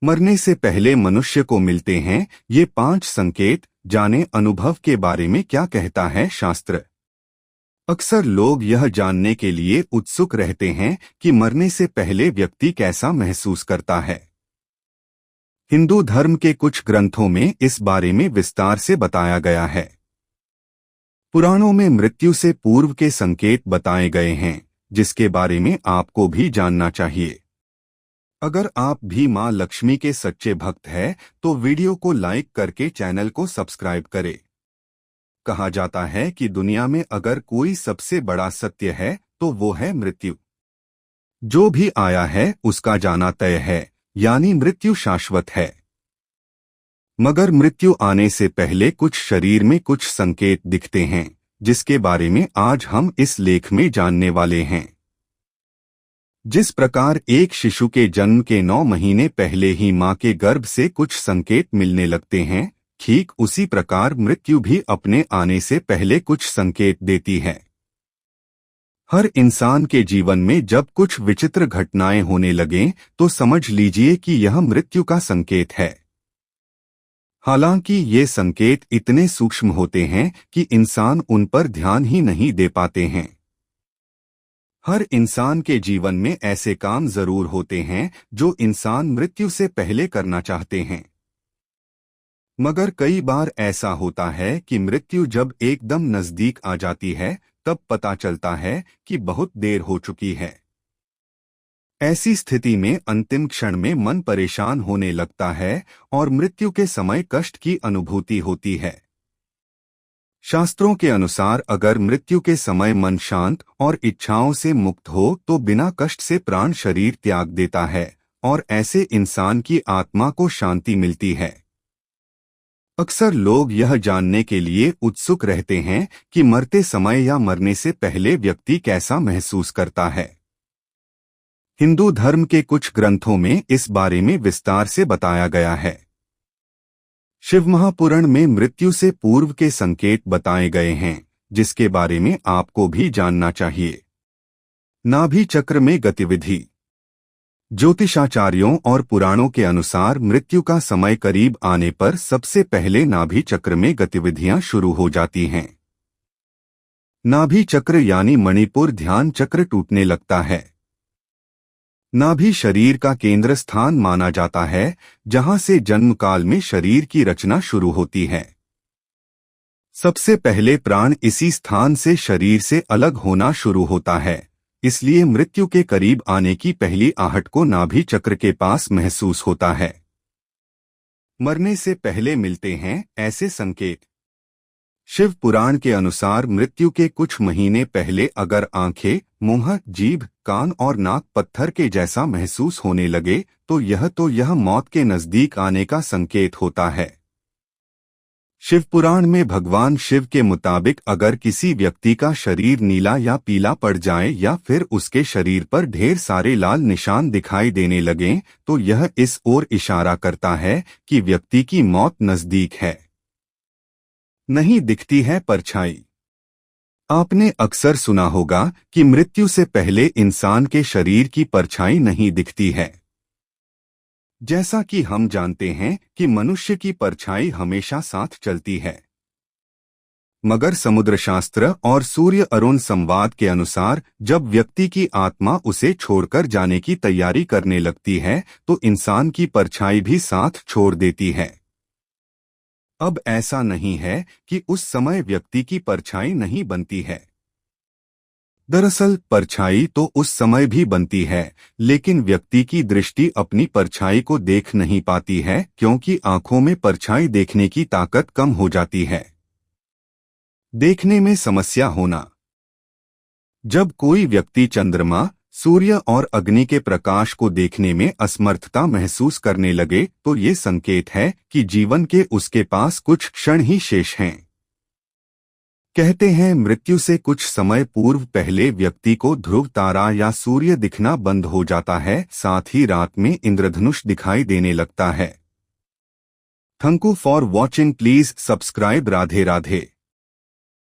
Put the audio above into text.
मरने से पहले मनुष्य को मिलते हैं ये 5 संकेत। जाने अनुभव के बारे में क्या कहता है शास्त्र। अक्सर लोग यह जानने के लिए उत्सुक रहते हैं कि मरने से पहले व्यक्ति कैसा महसूस करता है। हिंदू धर्म के कुछ ग्रंथों में इस बारे में विस्तार से बताया गया है। पुराणों में मृत्यु से पूर्व के संकेत बताए गए हैं, जिसके बारे में आपको भी जानना चाहिए। अगर आप भी मां लक्ष्मी के सच्चे भक्त हैं, तो वीडियो को लाइक करके चैनल को सब्सक्राइब करें। कहा जाता है कि दुनिया में अगर कोई सबसे बड़ा सत्य है तो वो है मृत्यु। जो भी आया है उसका जाना तय है, यानी मृत्यु शाश्वत है। मगर मृत्यु आने से पहले कुछ शरीर में कुछ संकेत दिखते हैं, जिसके बारे में आज हम इस लेख में जानने वाले हैं। जिस प्रकार एक शिशु के जन्म के 9 महीने पहले ही मां के गर्भ से कुछ संकेत मिलने लगते हैं, ठीक उसी प्रकार मृत्यु भी अपने आने से पहले कुछ संकेत देती है। हर इंसान के जीवन में जब कुछ विचित्र घटनाएं होने लगें तो समझ लीजिए कि यह मृत्यु का संकेत है। हालांकि ये संकेत इतने सूक्ष्म होते हैं कि इंसान उन पर ध्यान ही नहीं दे पाते हैं। हर इंसान के जीवन में ऐसे काम जरूर होते हैं जो इंसान मृत्यु से पहले करना चाहते हैं, मगर कई बार ऐसा होता है कि मृत्यु जब एकदम नजदीक आ जाती है तब पता चलता है कि बहुत देर हो चुकी है। ऐसी स्थिति में अंतिम क्षण में मन परेशान होने लगता है और मृत्यु के समय कष्ट की अनुभूति होती है। शास्त्रों के अनुसार अगर मृत्यु के समय मन शांत और इच्छाओं से मुक्त हो तो बिना कष्ट से प्राण शरीर त्याग देता है और ऐसे इंसान की आत्मा को शांति मिलती है। अक्सर लोग यह जानने के लिए उत्सुक रहते हैं कि मरते समय या मरने से पहले व्यक्ति कैसा महसूस करता है। हिंदू धर्म के कुछ ग्रंथों में इस बारे में विस्तार से बताया गया है। शिव महापुराण में मृत्यु से पूर्व के संकेत बताए गए हैं, जिसके बारे में आपको भी जानना चाहिए। नाभि चक्र में गतिविधि। ज्योतिषाचार्यों और पुराणों के अनुसार मृत्यु का समय करीब आने पर सबसे पहले नाभि चक्र में गतिविधियां शुरू हो जाती हैं। नाभि चक्र यानी मणिपुर ध्यान चक्र टूटने लगता है। नाभि शरीर का केंद्र स्थान माना जाता है, जहां से जन्म काल में शरीर की रचना शुरू होती है। सबसे पहले प्राण इसी स्थान से शरीर से अलग होना शुरू होता है, इसलिए मृत्यु के करीब आने की पहली आहट को नाभि चक्र के पास महसूस होता है। मरने से पहले मिलते हैं ऐसे संकेत। शिव पुराण के अनुसार मृत्यु के कुछ महीने पहले अगर आंखें, मुंह, जीभ, कान और नाक पत्थर के जैसा महसूस होने लगे तो यह मौत के नजदीक आने का संकेत होता है। शिव पुराण में भगवान शिव के मुताबिक अगर किसी व्यक्ति का शरीर नीला या पीला पड़ जाए या फिर उसके शरीर पर ढेर सारे लाल निशान दिखाई देने लगें तो यह इस ओर इशारा करता है कि व्यक्ति की मौत नजदीक है। नहीं दिखती है परछाई। आपने अक्सर सुना होगा कि मृत्यु से पहले इंसान के शरीर की परछाई नहीं दिखती है। जैसा कि हम जानते हैं कि मनुष्य की परछाई हमेशा साथ चलती है, मगर समुद्रशास्त्र और सूर्य अरुण संवाद के अनुसार जब व्यक्ति की आत्मा उसे छोड़कर जाने की तैयारी करने लगती है तो इंसान की परछाई भी साथ छोड़ देती है। अब ऐसा नहीं है कि उस समय व्यक्ति की परछाई नहीं बनती है। दरअसल परछाई तो उस समय भी बनती है, लेकिन व्यक्ति की दृष्टि अपनी परछाई को देख नहीं पाती है क्योंकि आंखों में परछाई देखने की ताकत कम हो जाती है। देखने में समस्या होना। जब कोई व्यक्ति चंद्रमा, सूर्य और अग्नि के प्रकाश को देखने में असमर्थता महसूस करने लगे तो ये संकेत है कि जीवन के उसके पास कुछ क्षण ही शेष हैं। कहते हैं मृत्यु से कुछ समय पूर्व पहले व्यक्ति को ध्रुव तारा या सूर्य दिखना बंद हो जाता है, साथ ही रात में इंद्रधनुष दिखाई देने लगता है। Thank you for watching. Please subscribe. Radhe Radhe.